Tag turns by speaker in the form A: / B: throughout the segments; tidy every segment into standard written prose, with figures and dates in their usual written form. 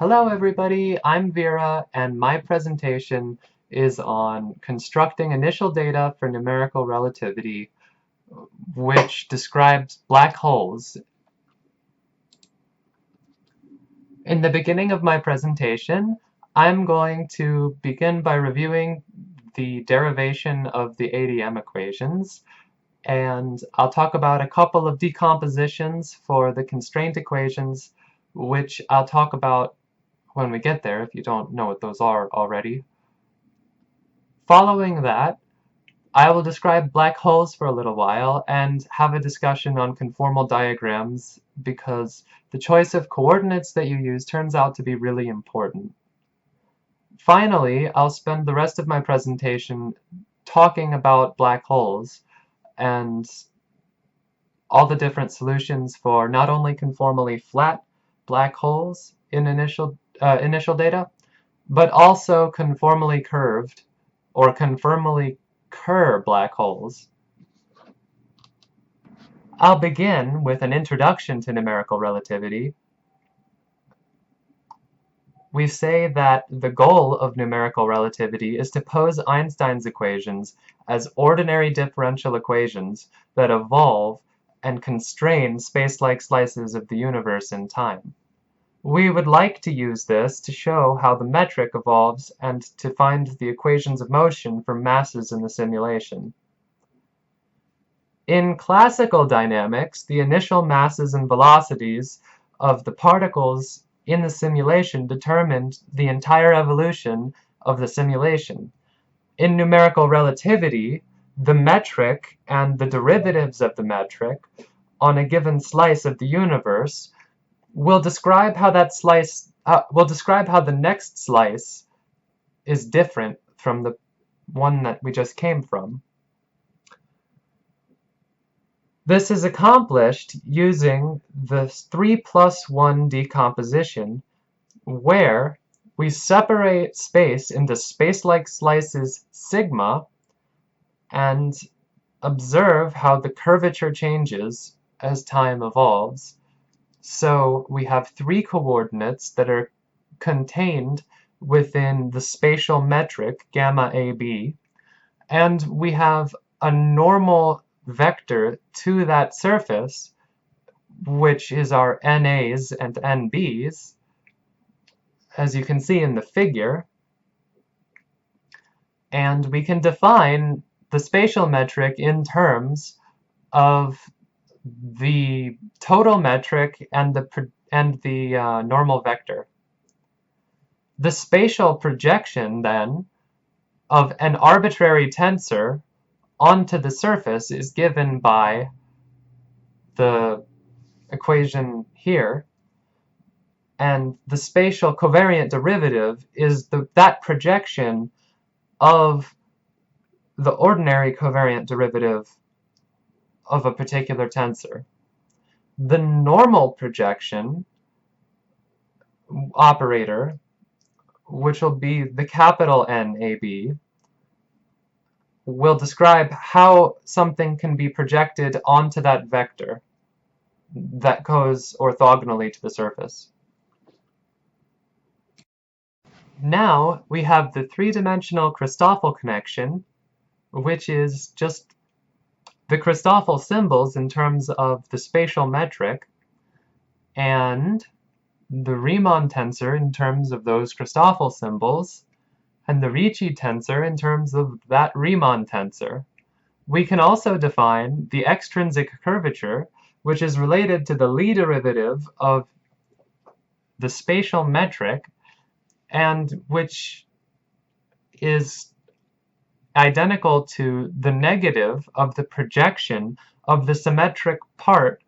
A: Hello everybody, I'm Vera, and my presentation is on constructing initial data for numerical relativity, which describes black holes. In the beginning of my presentation, I'm going to begin by reviewing the derivation of the ADM equations, and I'll talk about a couple of decompositions for the constraint equations, which I'll talk about when we get there if you don't know what those are already. Following that, I will describe black holes for a little while and have a discussion on conformal diagrams because the choice of coordinates that you use turns out to be really important. Finally, I'll spend the rest of my presentation talking about black holes and all the different solutions for not only conformally flat black holes in initial data, but also conformally curved or conformally Kerr black holes. I'll begin with an introduction to numerical relativity. We say that the goal of numerical relativity is to pose Einstein's equations as ordinary differential equations that evolve and constrain space-like slices of the universe in time. We would like to use this to show how the metric evolves and to find the equations of motion for masses in the simulation. In classical dynamics, the initial masses and velocities of the particles in the simulation determined the entire evolution of the simulation. In numerical relativity, the metric and the derivatives of the metric on a given slice of the universe will describe how the next slice is different from the one that we just came from. This is accomplished using the 3+1 decomposition, where we separate space into space-like slices sigma and observe how the curvature changes as time evolves. So we have three coordinates that are contained within the spatial metric gamma AB, and we have a normal vector to that surface, which is our NAs and NBs, as you can see in the figure. And we can define the spatial metric in terms of the total metric and the normal vector. The spatial projection, then, of an arbitrary tensor onto the surface is given by the equation here, and the spatial covariant derivative is that projection of the ordinary covariant derivative of a particular tensor. The normal projection operator, which will be the capital NAB, will describe how something can be projected onto that vector that goes orthogonally to the surface. Now we have the three-dimensional Christoffel connection, which is just the Christoffel symbols in terms of the spatial metric, and the Riemann tensor in terms of those Christoffel symbols, and the Ricci tensor in terms of that Riemann tensor. We can also define the extrinsic curvature, which is related to the Lie derivative of the spatial metric, and which is identical to the negative of the projection of the symmetric part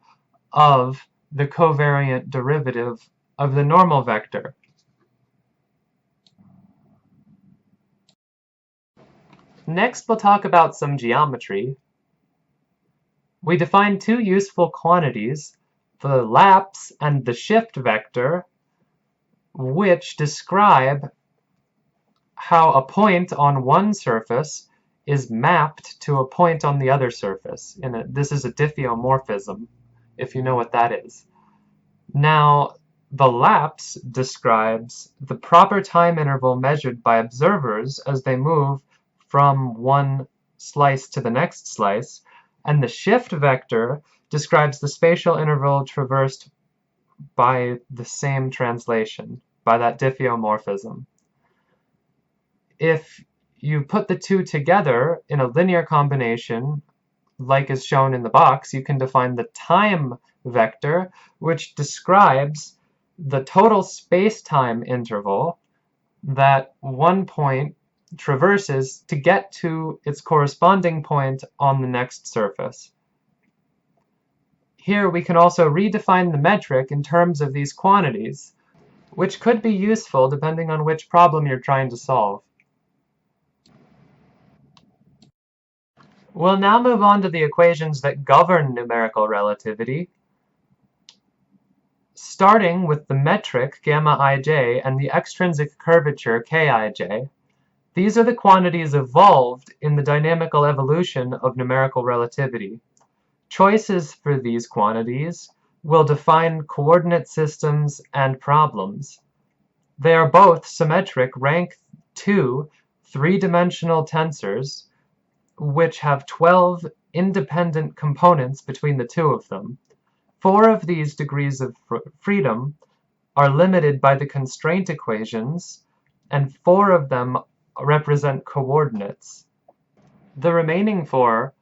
A: of the covariant derivative of the normal vector. Next, we'll talk about some geometry. We define two useful quantities, the lapse and the shift vector, which describe how a point on one surface is mapped to a point on the other surface. This is a diffeomorphism, if you know what that is. Now, The lapse describes the proper time interval measured by observers as they move from one slice to the next slice, and the shift vector describes the spatial interval traversed by the same translation, by that diffeomorphism. If you put the two together in a linear combination, like is shown in the box, you can define the time vector, which describes the total space-time interval that one point traverses to get to its corresponding point on the next surface. Here we can also redefine the metric in terms of these quantities, which could be useful depending on which problem you're trying to solve. We'll now move on to the equations that govern numerical relativity, starting with the metric gamma ij and the extrinsic curvature kij. These are the quantities evolved in the dynamical evolution of numerical relativity. Choices for these quantities will define coordinate systems and problems. They are both symmetric rank 2 three-dimensional tensors, which have 12 independent components between the two of them. 4 of these degrees of freedom are limited by the constraint equations, and 4 of them represent coordinates. The remaining 4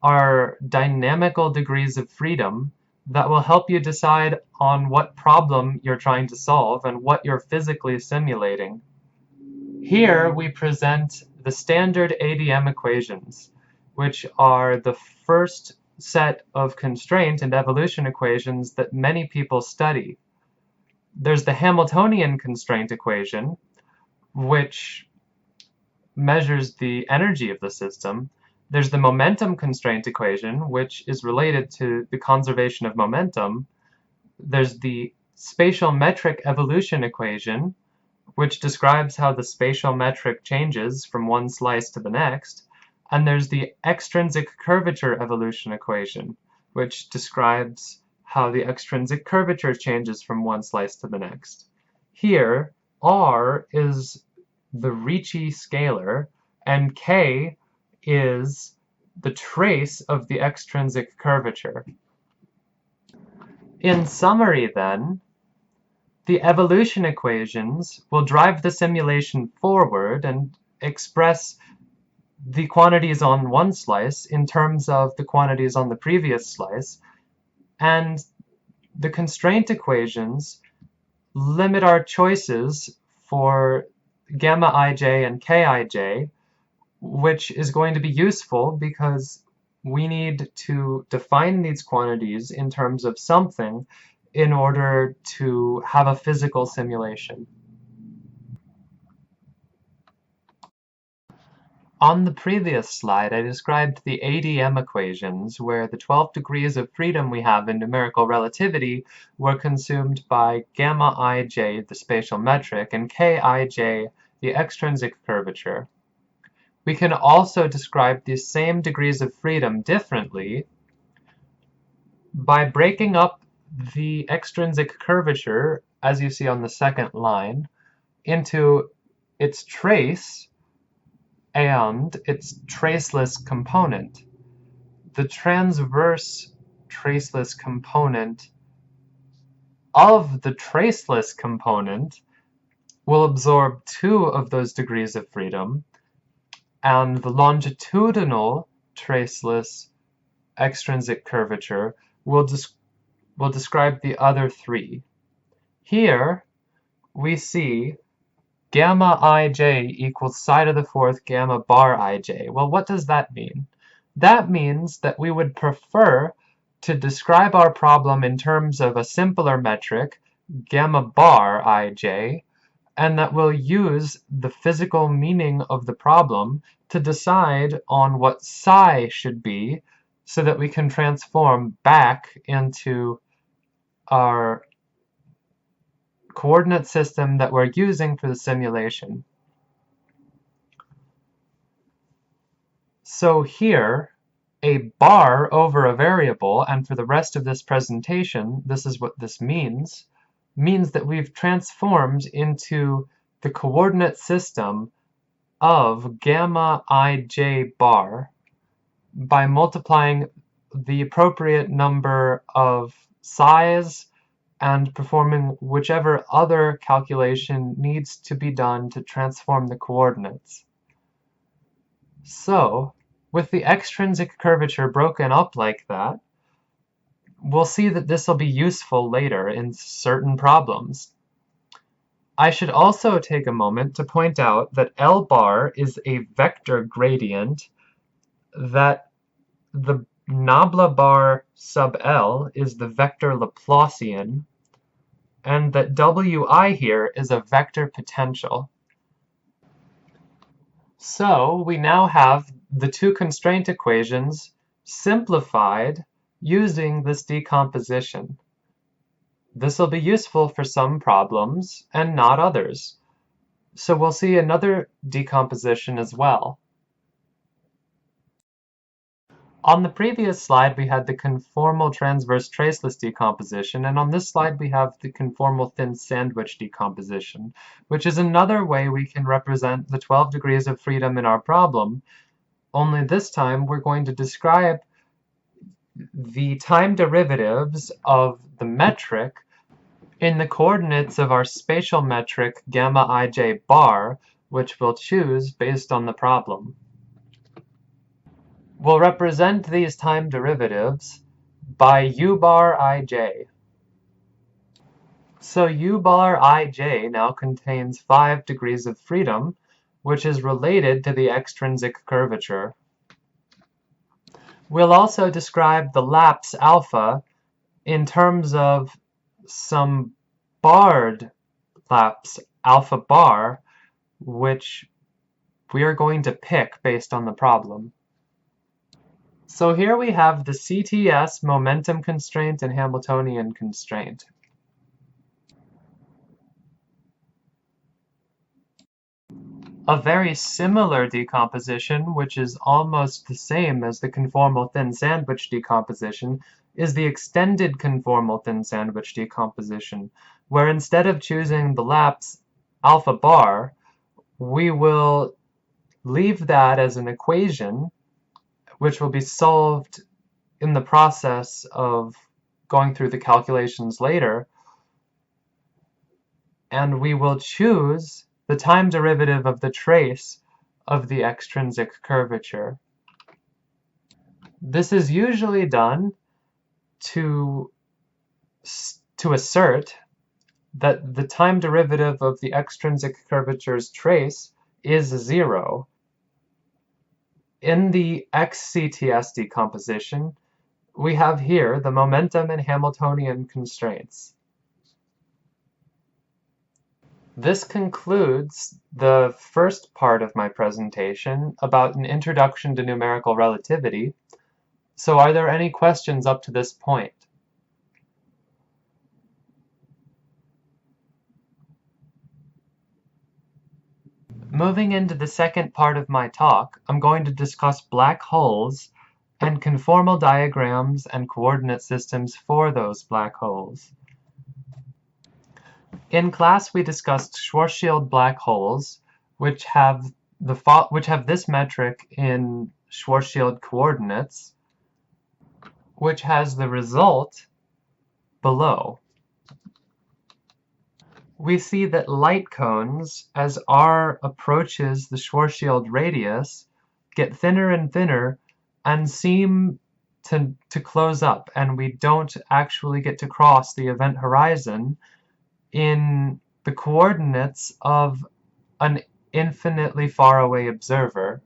A: are dynamical degrees of freedom that will help you decide on what problem you're trying to solve and what you're physically simulating. Here we present the standard ADM equations, which are the first set of constraint and evolution equations that many people study. There's the Hamiltonian constraint equation, which measures the energy of the system. There's the momentum constraint equation, which is related to the conservation of momentum. There's the spatial metric evolution equation, which describes how the spatial metric changes from one slice to the next. And there's the extrinsic curvature evolution equation, which describes how the extrinsic curvature changes from one slice to the next. Here, R is the Ricci scalar, and K is the trace of the extrinsic curvature. In summary, then, the evolution equations will drive the simulation forward and express the quantities on one slice in terms of the quantities on the previous slice, and the constraint equations limit our choices for gamma ij and kij, which is going to be useful because we need to define these quantities in terms of something in order to have a physical simulation. On the previous slide, I described the ADM equations, where the 12 degrees of freedom we have in numerical relativity were consumed by gamma ij, the spatial metric, and kij, the extrinsic curvature. We can also describe these same degrees of freedom differently by breaking up the extrinsic curvature, as you see on the second line, into its trace and its traceless component. The transverse traceless component of the traceless component will absorb 2 of those degrees of freedom, and the longitudinal traceless extrinsic curvature will describe the other 3. Here we see gamma ij equals psi to the 4th gamma bar ij. Well, what does that mean? That means that we would prefer to describe our problem in terms of a simpler metric, gamma bar ij, and that we'll use the physical meaning of the problem to decide on what psi should be so that we can transform back into our coordinate system that we're using for the simulation. So here, a bar over a variable, and for the rest of this presentation, this is what this means. means that we've transformed into the coordinate system of gamma ij bar by multiplying the appropriate number of psi's and performing whichever other calculation needs to be done to transform the coordinates. So, with the extrinsic curvature broken up like that, we'll see that this will be useful later in certain problems. I should also take a moment to point out that L bar is a vector gradient, that the nabla bar sub L is the vector Laplacian, and that Wi here is a vector potential. So we now have the two constraint equations simplified using this decomposition. This will be useful for some problems and not others. So we'll see another decomposition as well. On the previous slide, we had the conformal transverse traceless decomposition, and on this slide we have the conformal thin sandwich decomposition, which is another way we can represent the 12 degrees of freedom in our problem, only this time we're going to describe the time derivatives of the metric in the coordinates of our spatial metric gamma ij bar, which we'll choose based on the problem. We'll represent these time derivatives by u bar ij. So u bar ij now contains 5 degrees of freedom, which is related to the extrinsic curvature. We'll also describe the lapse alpha in terms of some barred lapse alpha bar, which we are going to pick based on the problem. So here we have the CTS momentum constraint and Hamiltonian constraint. A very similar decomposition, which is almost the same as the conformal thin sandwich decomposition, is the extended conformal thin sandwich decomposition, where instead of choosing the lapse alpha bar, we will leave that as an equation, which will be solved in the process of going through the calculations later, and we will choose the time derivative of the trace of the extrinsic curvature. This is usually done to assert that the time derivative of the extrinsic curvature's trace is 0. In the XCTS decomposition, we have here the momentum and Hamiltonian constraints. This concludes the first part of my presentation about an introduction to numerical relativity. So are there any questions up to this point? Moving into the second part of my talk, I'm going to discuss black holes and conformal diagrams and coordinate systems for those black holes. In class, we discussed Schwarzschild black holes, which have this metric in Schwarzschild coordinates, which has the result below. We see that light cones, as R approaches the Schwarzschild radius, get thinner and thinner and seem to close up, and we don't actually get to cross the event horizon in the coordinates of an infinitely far away observer.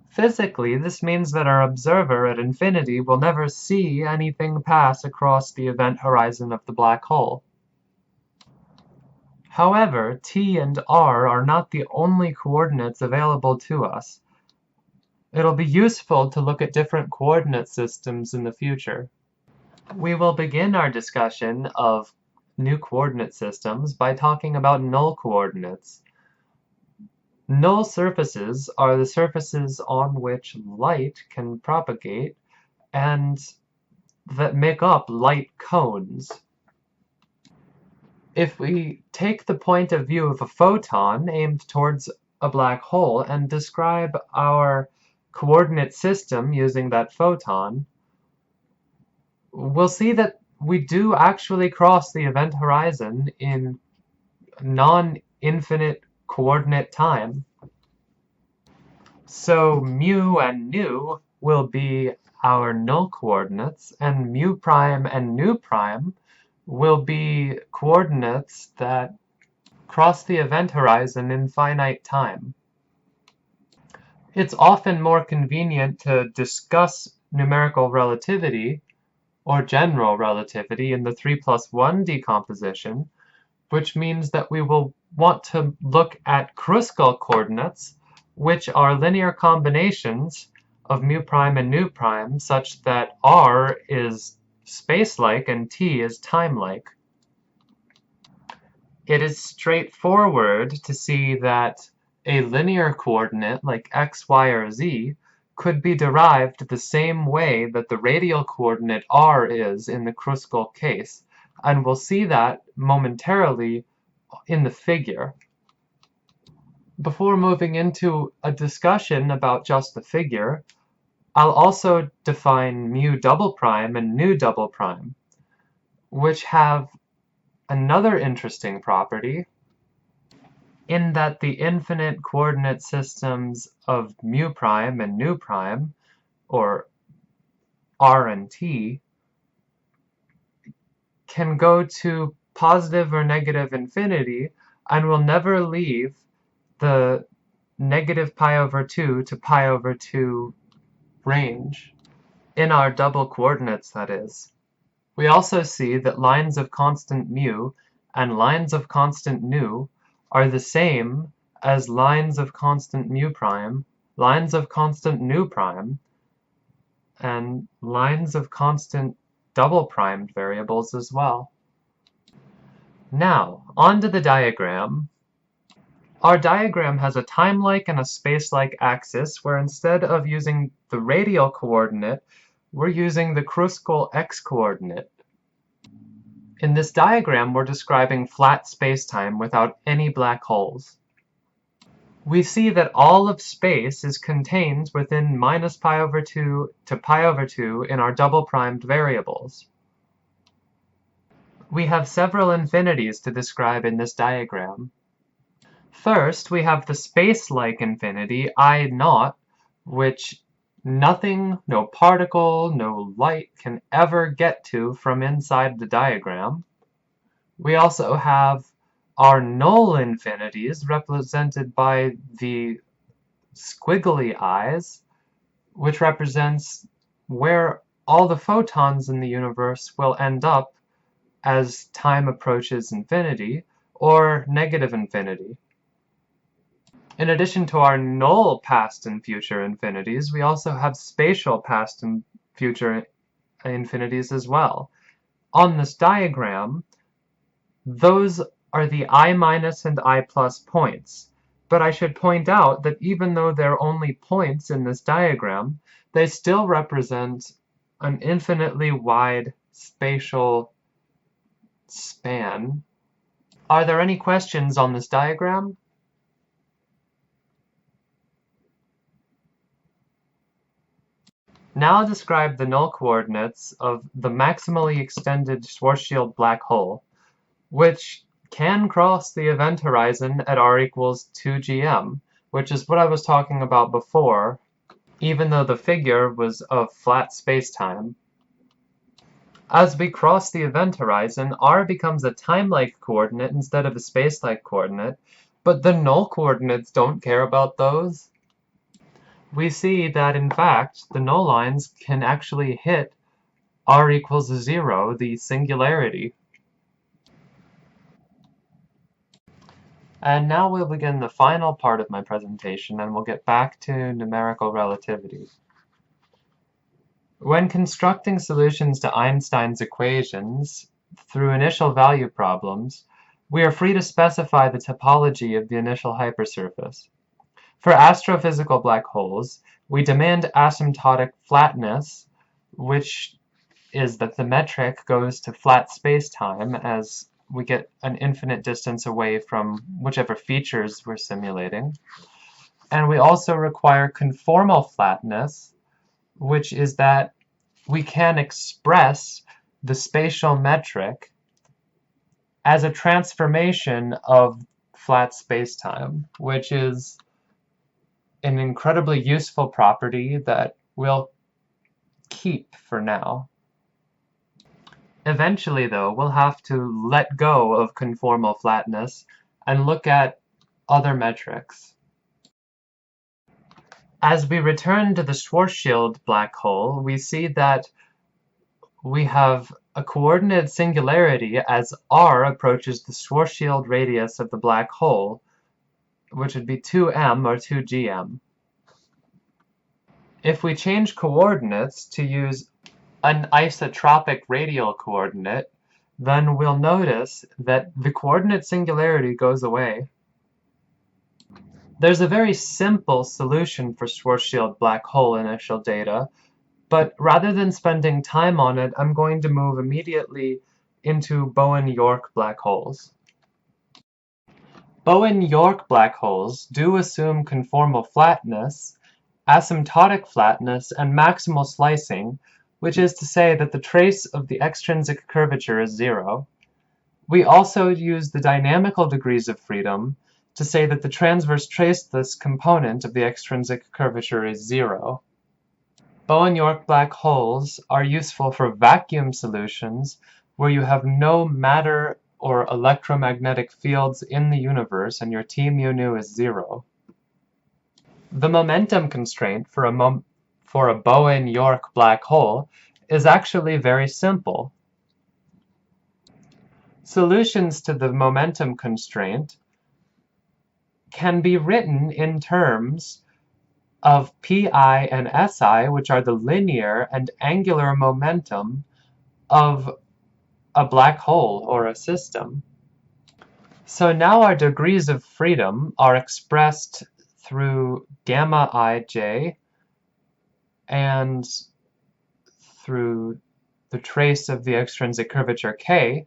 A: Physically, this means that our observer at infinity will never see anything pass across the event horizon of the black hole. However, t and r are not the only coordinates available to us. It'll be useful to look at different coordinate systems in the future. We will begin our discussion of new coordinate systems by talking about null coordinates. Null surfaces are the surfaces on which light can propagate and that make up light cones. If we take the point of view of a photon aimed towards a black hole and describe our coordinate system using that photon, we'll see that we do actually cross the event horizon in non-infinite coordinate time. So mu and nu will be our null coordinates, and mu prime and nu prime will be coordinates that cross the event horizon in finite time. It's often more convenient to discuss numerical relativity or general relativity in the 3+1 decomposition, which means that we will want to look at Kruskal coordinates, which are linear combinations of mu prime and nu prime, such that R is space-like and T is time-like. It is straightforward to see that a linear coordinate like x, y, or z could be derived the same way that the radial coordinate r is in the Kruskal case, and we'll see that momentarily in the figure. Before moving into a discussion about just the figure, I'll also define mu double prime and nu double prime, which have another interesting property in that the infinite coordinate systems of mu prime and nu prime, or r and t, can go to positive or negative infinity and will never leave the negative pi over 2 to pi over 2 range, in our double coordinates, that is. We also see that lines of constant mu and lines of constant nu are the same as lines of constant mu prime, lines of constant nu prime, and lines of constant double primed variables as well. Now, on to the diagram. Our diagram has a time-like and a space-like axis where instead of using the radial coordinate, we're using the Kruskal x-coordinate. In this diagram, we're describing flat spacetime without any black holes. We see that all of space is contained within minus pi over 2 to pi over 2 in our double-primed variables. We have several infinities to describe in this diagram. First, we have the space-like infinity I naught, which nothing, no particle, no light can ever get to from inside the diagram. We also have our null infinities represented by the squiggly eyes, which represents where all the photons in the universe will end up as time approaches infinity, or negative infinity. In addition to our null past and future infinities, we also have spatial past and future infinities as well. On this diagram, those are the I minus and I plus points. But I should point out that even though they're only points in this diagram, they still represent an infinitely wide spatial span. Are there any questions on this diagram? Now I'll describe the null coordinates of the maximally extended Schwarzschild black hole, which can cross the event horizon at r equals 2 gm, which is what I was talking about before, even though the figure was of flat spacetime. As we cross the event horizon, r becomes a time-like coordinate instead of a space-like coordinate, but the null coordinates don't care about those. We see that, in fact, the null lines can actually hit r equals 0, the singularity. And now we'll begin the final part of my presentation, and we'll get back to numerical relativity. When constructing solutions to Einstein's equations through initial value problems, we are free to specify the topology of the initial hypersurface. For astrophysical black holes, we demand asymptotic flatness, which is that the metric goes to flat spacetime as we get an infinite distance away from whichever features we're simulating. And we also require conformal flatness, which is that we can express the spatial metric as a transformation of flat spacetime, which is an incredibly useful property that we'll keep for now. Eventually, though, we'll have to let go of conformal flatness and look at other metrics. As we return to the Schwarzschild black hole, we see that we have a coordinate singularity as r approaches the Schwarzschild radius of the black hole, which would be 2m or 2gm. If we change coordinates to use an isotropic radial coordinate, then we'll notice that the coordinate singularity goes away. There's a very simple solution for Schwarzschild black hole initial data, but rather than spending time on it, I'm going to move immediately into Bowen-York black holes. Bowen-York black holes do assume conformal flatness, asymptotic flatness, and maximal slicing, which is to say that the trace of the extrinsic curvature is 0. We also use the dynamical degrees of freedom to say that the transverse traceless component of the extrinsic curvature is 0. Bowen-York black holes are useful for vacuum solutions where you have no matter or electromagnetic fields in the universe and your T mu nu is 0. The momentum constraint for a Bowen-York black hole is actually very simple. Solutions to the momentum constraint can be written in terms of Pi and Si, which are the linear and angular momentum of a black hole or a system. So now our degrees of freedom are expressed through gamma ij and through the trace of the extrinsic curvature k,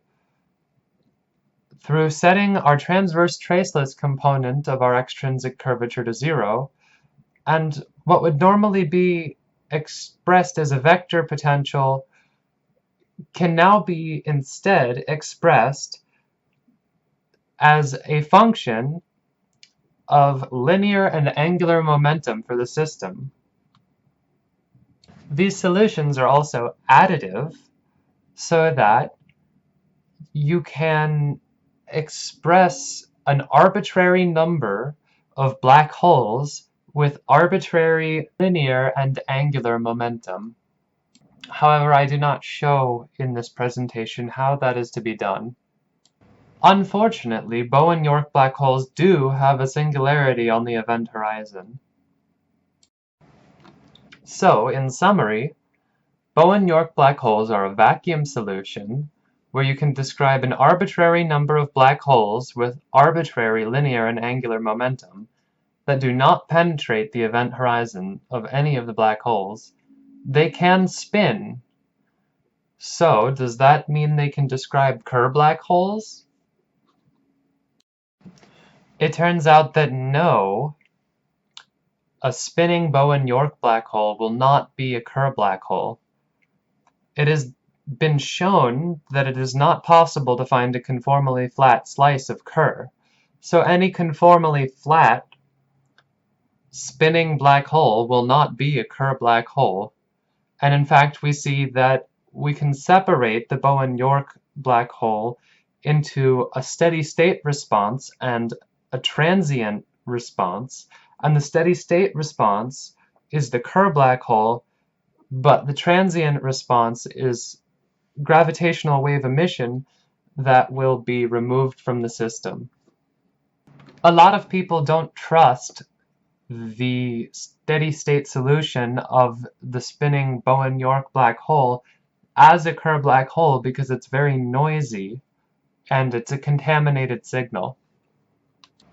A: through setting our transverse traceless component of our extrinsic curvature to 0, and what would normally be expressed as a vector potential can now be instead expressed as a function of linear and angular momentum for the system. These solutions are also additive so that you can express an arbitrary number of black holes with arbitrary linear and angular momentum. However, I do not show in this presentation how that is to be done. Unfortunately, Bowen-York black holes do have a singularity on the event horizon. So, in summary, Bowen-York black holes are a vacuum solution where you can describe an arbitrary number of black holes with arbitrary linear and angular momentum that do not penetrate the event horizon of any of the black holes. They can spin. So, does that mean they can describe Kerr black holes? It turns out that no, a spinning Bowen-York black hole will not be a Kerr black hole. It has been shown that it is not possible to find a conformally flat slice of Kerr. So any conformally flat spinning black hole will not be a Kerr black hole. And in fact, we see that we can separate the Bowen-York black hole into a steady state response and a transient response. And the steady state response is the Kerr black hole, but the transient response is gravitational wave emission that will be removed from the system. A lot of people don't trust the steady state solution of the spinning Bowen-York black hole as a Kerr black hole because it's very noisy and it's a contaminated signal.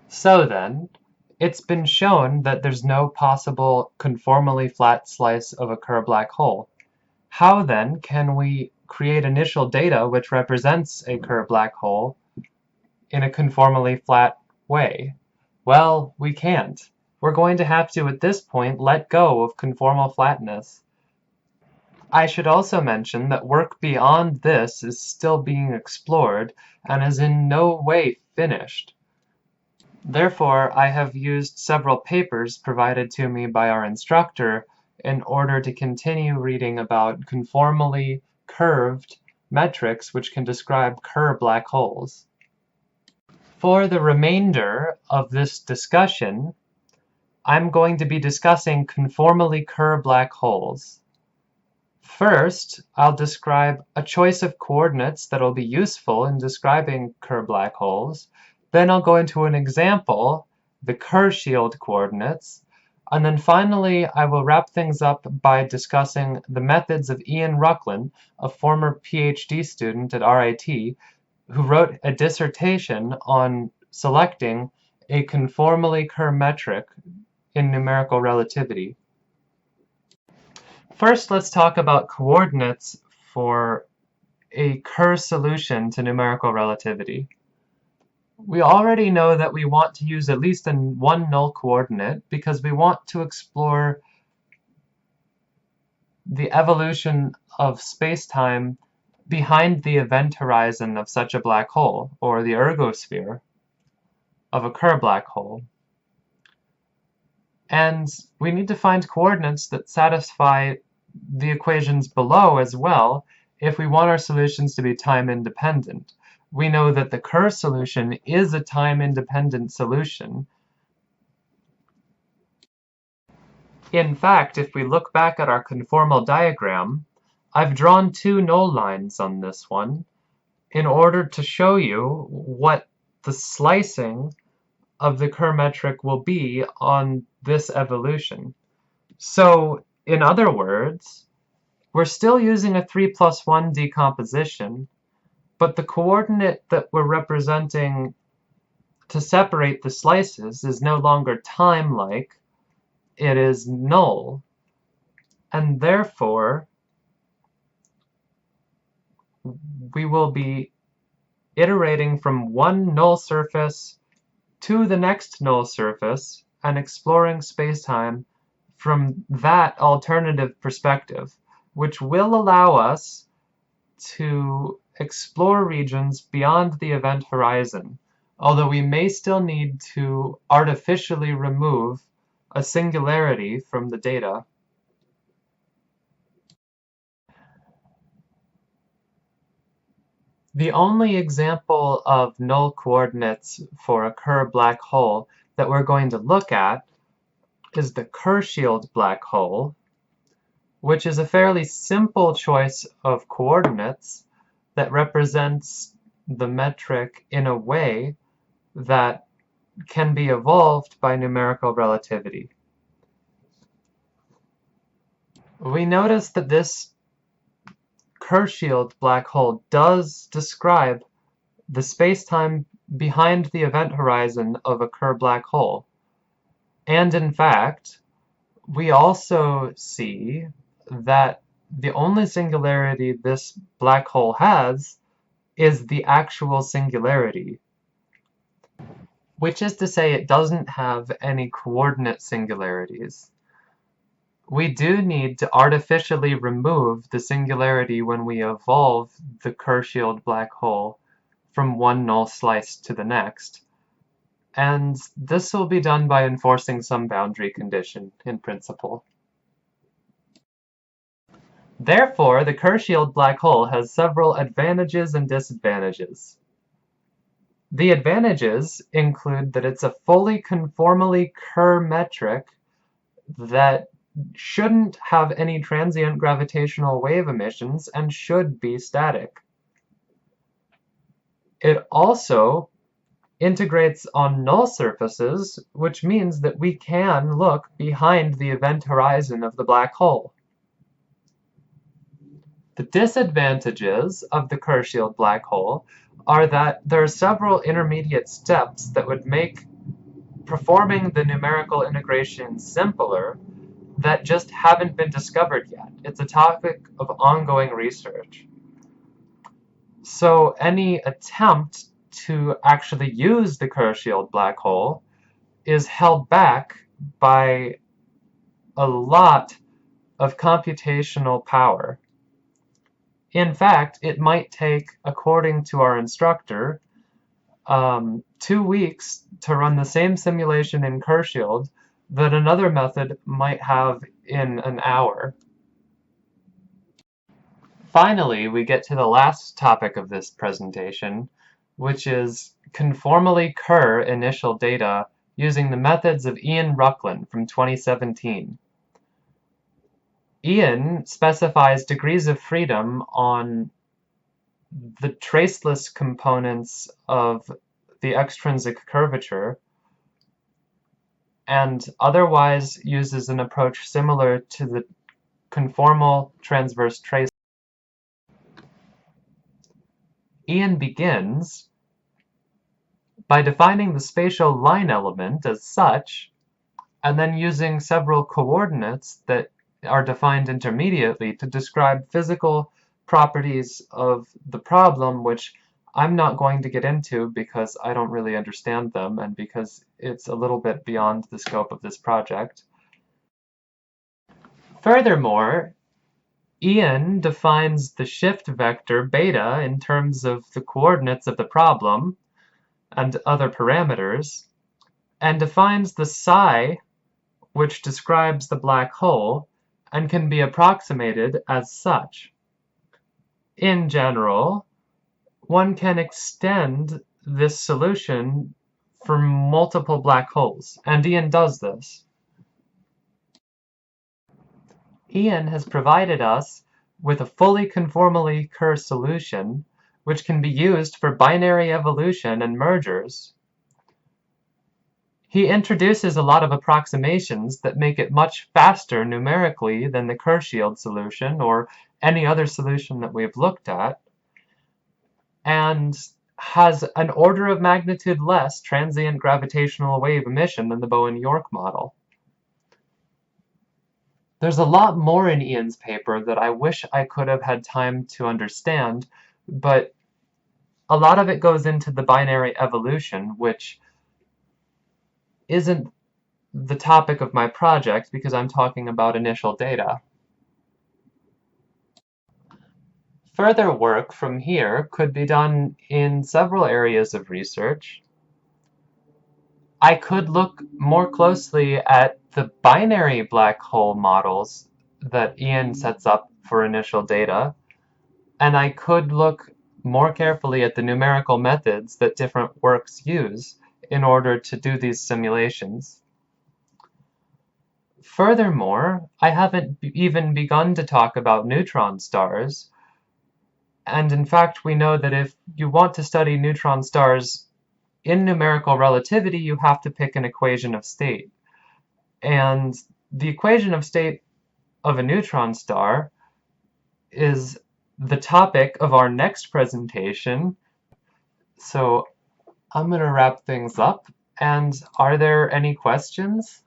A: So then, it's been shown that there's no possible conformally flat slice of a Kerr black hole. How then can we create initial data which represents a Kerr black hole in a conformally flat way? Well, we can't. We're going to have to, at this point, let go of conformal flatness. I should also mention that work beyond this is still being explored and is in no way finished. Therefore, I have used several papers provided to me by our instructor in order to continue reading about conformally curved metrics which can describe Kerr black holes. For the remainder of this discussion, I'm going to be discussing conformally Kerr black holes. First, I'll describe a choice of coordinates that will be useful in describing Kerr black holes. Then I'll go into an example, the Kerr shield coordinates. And then finally, I will wrap things up by discussing the methods of Ian Rucklin, a former PhD student at RIT, who wrote a dissertation on selecting a conformally Kerr metric in numerical relativity. First, let's talk about coordinates for a Kerr solution to numerical relativity. We already know that we want to use at least one null coordinate because we want to explore the evolution of spacetime behind the event horizon of such a black hole, or the ergosphere of a Kerr black hole. And we need to find coordinates that satisfy the equations below as well if we want our solutions to be time independent. We know that the Kerr solution is a time independent solution. In fact, if we look back at our conformal diagram, I've drawn two null lines on this one in order to show you what the slicing of the Kerr metric will be on this evolution. So, in other words, we're still using a 3+1 decomposition, but the coordinate that we're representing to separate the slices is no longer time-like, it is null. And therefore, we will be iterating from one null surface to the next null surface and exploring spacetime from that alternative perspective, which will allow us to explore regions beyond the event horizon, although we may still need to artificially remove a singularity from the data. The only example of null coordinates for a Kerr black hole that we're going to look at is the Kerr shield black hole, which is a fairly simple choice of coordinates that represents the metric in a way that can be evolved by numerical relativity. We notice that this Kerr shield black hole does describe the spacetime behind the event horizon of a Kerr black hole. And in fact, we also see that the only singularity this black hole has is the actual singularity, which is to say it doesn't have any coordinate singularities. We do need to artificially remove the singularity when we evolve the Kerr shield black hole from one null slice to the next, and this will be done by enforcing some boundary condition in principle. Therefore, the Kerr shield black hole has several advantages and disadvantages. The advantages include that it's a fully conformally Kerr metric that shouldn't have any transient gravitational wave emissions and should be static. It also integrates on null surfaces, which means that we can look behind the event horizon of the black hole. The disadvantages of the Kerr shield black hole are that there are several intermediate steps that would make performing the numerical integration simpler that just haven't been discovered yet. It's a topic of ongoing research. So any attempt to actually use the Kerr-Shield black hole is held back by a lot of computational power. In fact, it might take, according to our instructor, 2 weeks to run the same simulation in Kerr-Shield that another method might have in an hour. Finally, we get to the last topic of this presentation, which is conformally Kerr initial data using the methods of Ian Rucklin from 2017. Ian specifies degrees of freedom on the traceless components of the extrinsic curvature, and otherwise uses an approach similar to the conformal transverse trace. Ian begins by defining the spatial line element as such, and then using several coordinates that are defined intermediately to describe physical properties of the problem, which I'm not going to get into because I don't really understand them and because it's a little bit beyond the scope of this project. Furthermore, Ian defines the shift vector beta in terms of the coordinates of the problem and other parameters, and defines the psi, which describes the black hole and can be approximated as such. In general, one can extend this solution for multiple black holes, and Ian does this. Ian has provided us with a fully conformally Kerr solution, which can be used for binary evolution and mergers. He introduces a lot of approximations that make it much faster numerically than the Kerr-Shield solution or any other solution that we've looked at, and has an order of magnitude less transient gravitational wave emission than the Bowen-York model. There's a lot more in Ian's paper that I wish I could have had time to understand, but a lot of it goes into the binary evolution, which isn't the topic of my project because I'm talking about initial data. Further work from here could be done in several areas of research. I could look more closely at the binary black hole models that Ian sets up for initial data, and I could look more carefully at the numerical methods that different works use in order to do these simulations. Furthermore, I haven't even begun to talk about neutron stars, and in fact we know that if you want to study neutron stars in numerical relativity, you have to pick an equation of state. And the equation of state of a neutron star is the topic of our next presentation. So I'm going to wrap things up. And are there any questions?